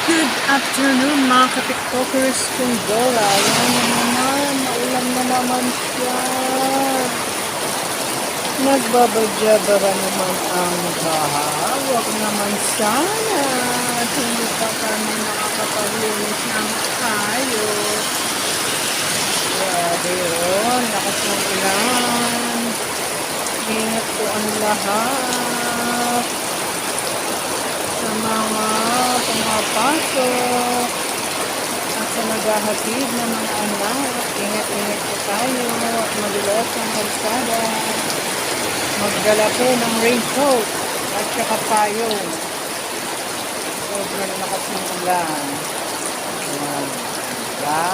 Good afternoon mga ka-tiktokers kong Dora. Yan na naman, maulan na naman siya. Nagbabadya ba naman ang baha? Huwag naman sana. At hindi pa kami nakakapaglinis ng tayo. Grabe yun, lakas ng ulan. Ingat po ang lahat sa mga pumapasok at sa naghahatid ng mga anak. Ingat-ingat po tayo at madulas ang kalsada. Magdala po ng raincoat at saka payong. Sobrang lakas ng ulan. Ayan. Diba?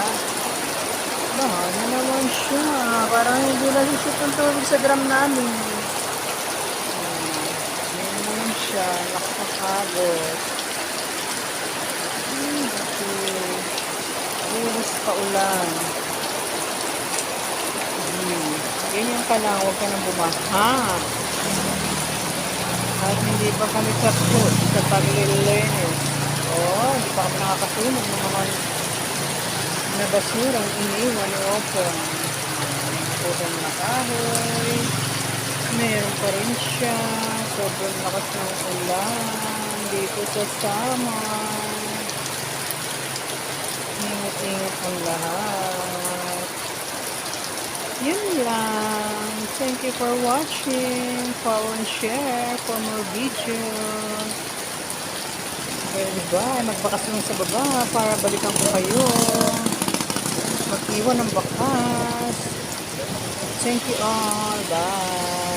Baha na naman siya. Parang hindi na lisip ang tubig sa drum namin. Ayan naman siya. Nakakagod. Okay. Buhos pa ulan. Ganyan ka lang, huwag ka nang bumaha. At hindi pa kami tapos sa paglilinis. Hindi pa kami nakakasunog ng mga na basurang iniwan ni Open. Sobrang nakahoy. Meron pa rin siya. Sobrang lakas ng ulan. Dito sa sama. Ingat-ingat ang lahat. Yun lang. Thank you for watching. Follow and share for more videos. Okay, diba? Magbakas lang sa baba para balikan ko kayo. Mag-iwan ng bakas. Thank you all. Bye.